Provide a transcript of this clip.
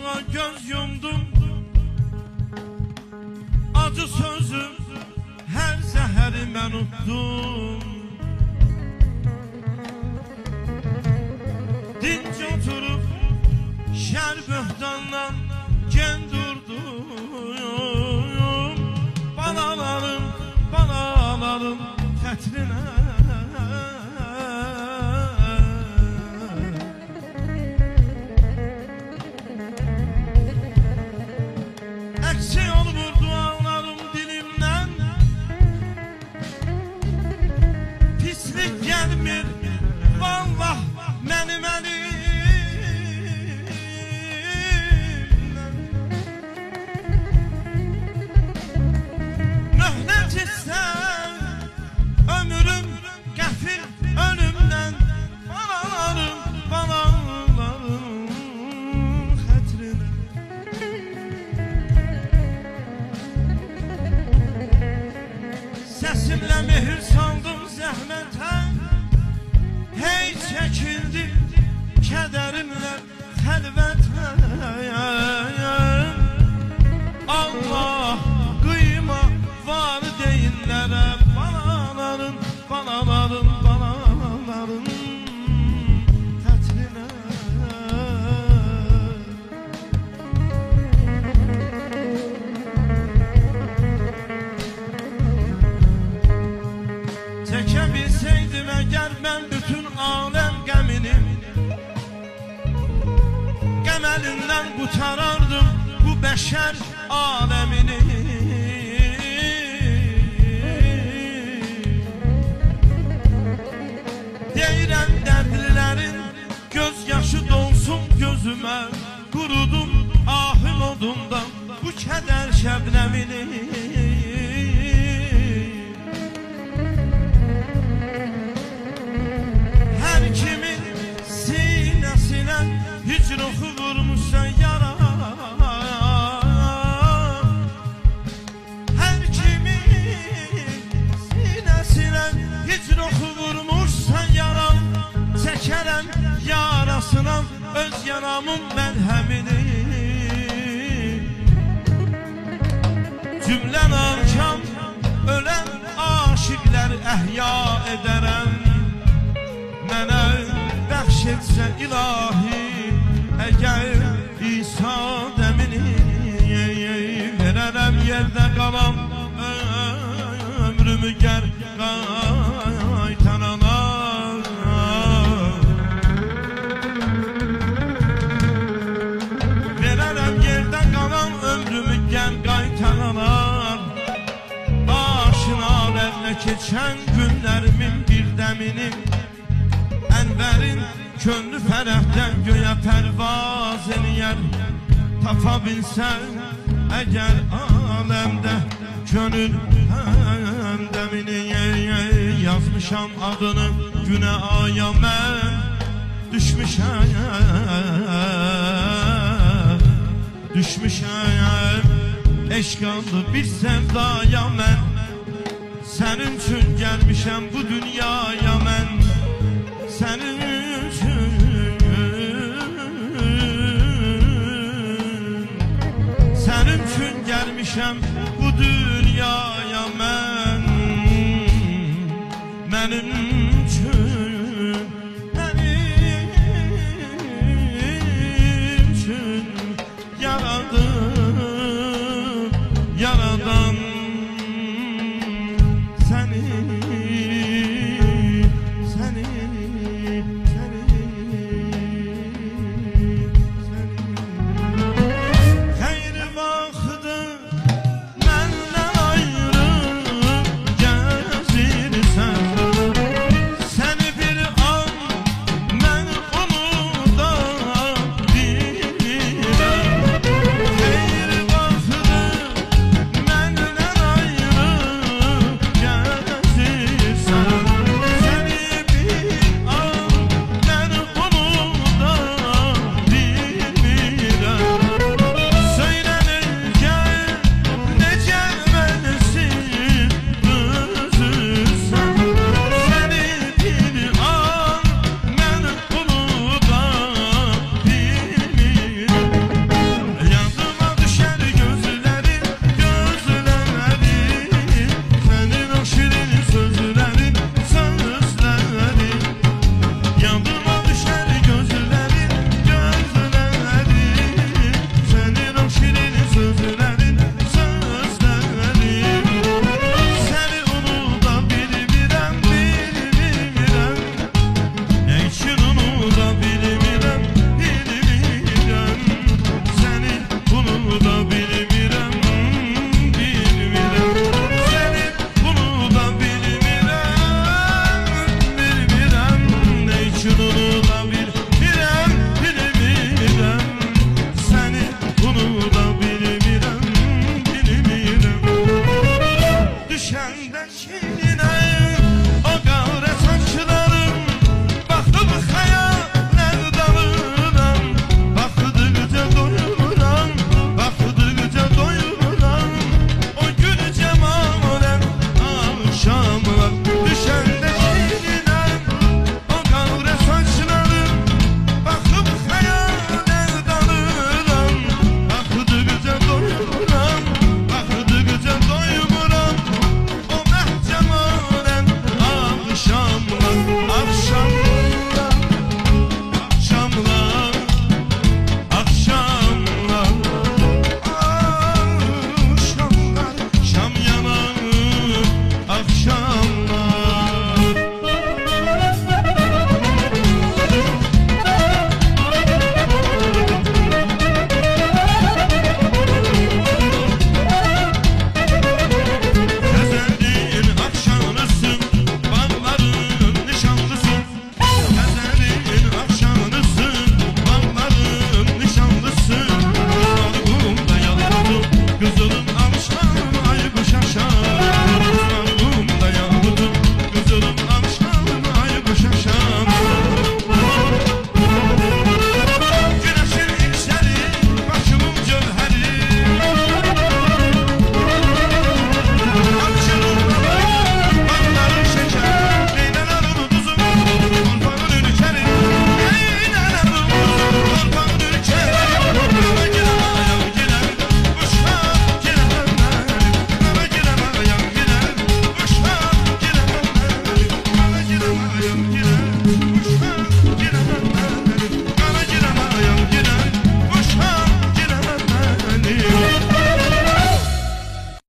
Aşka göz yumdum, acı sözüm her zəhəri mən utdum. Dinc oturup şər böhtandan gen durdum. Balalarım xətrinə əksik olmur dualarım dilimdən. Pislik gəlmir vallah mənim əlimdən. Möhnət istər ömrüm qəfil ölümdən. Balalarım xətrinə səsimlə mehir saldım zəhmətə. Hey çəkildim kədərimlə xəlvətə. Allah qıyma valideynlərə. Balalarım xətrinə çəkə bilsəydim əgər mən bütün aləm qəmini, qəm əlindən qurtarardım bu bəşər aləmini. Deyirəm dərdlilərin göz yaşı dolsun gözümə. Qurudum ahım odundan bu kədər şəbnəmini. Hər kimin sinəsinə hicr oxu vurmuşsa yara. Hər kimin sinəsinə hicr oxu vurmuşsa yara. Çəkərəm yarasına öz yaramın məlhəmini. Cümlən akşam ölən aşiqlər əhya edərəm. Mənə bəxş etsə ilahi əgər İsa dəmini. Verərəm yerdə qalam ömrümü gər qaytarana. Verərəm yerdə qalan ömrümü gər qaytarana. Aşinalərlə keçən günlərimin bir dəmini. Ənvərin könlü fərəhdən göyə pərvaz eləyər. Tapa bilsən əgər aləmdə könül həmdəmini. Yazmışam adını günə aya mən. Düşmüşəm eşq adlı bir sevdaya mən. Sənin üçün gəlmişəm bu dünyaya mən. Sənin üçün gəlmişəm bu dünyaya mən. Mənim üçün yaradan səni. Xeyri vaxtı Müzik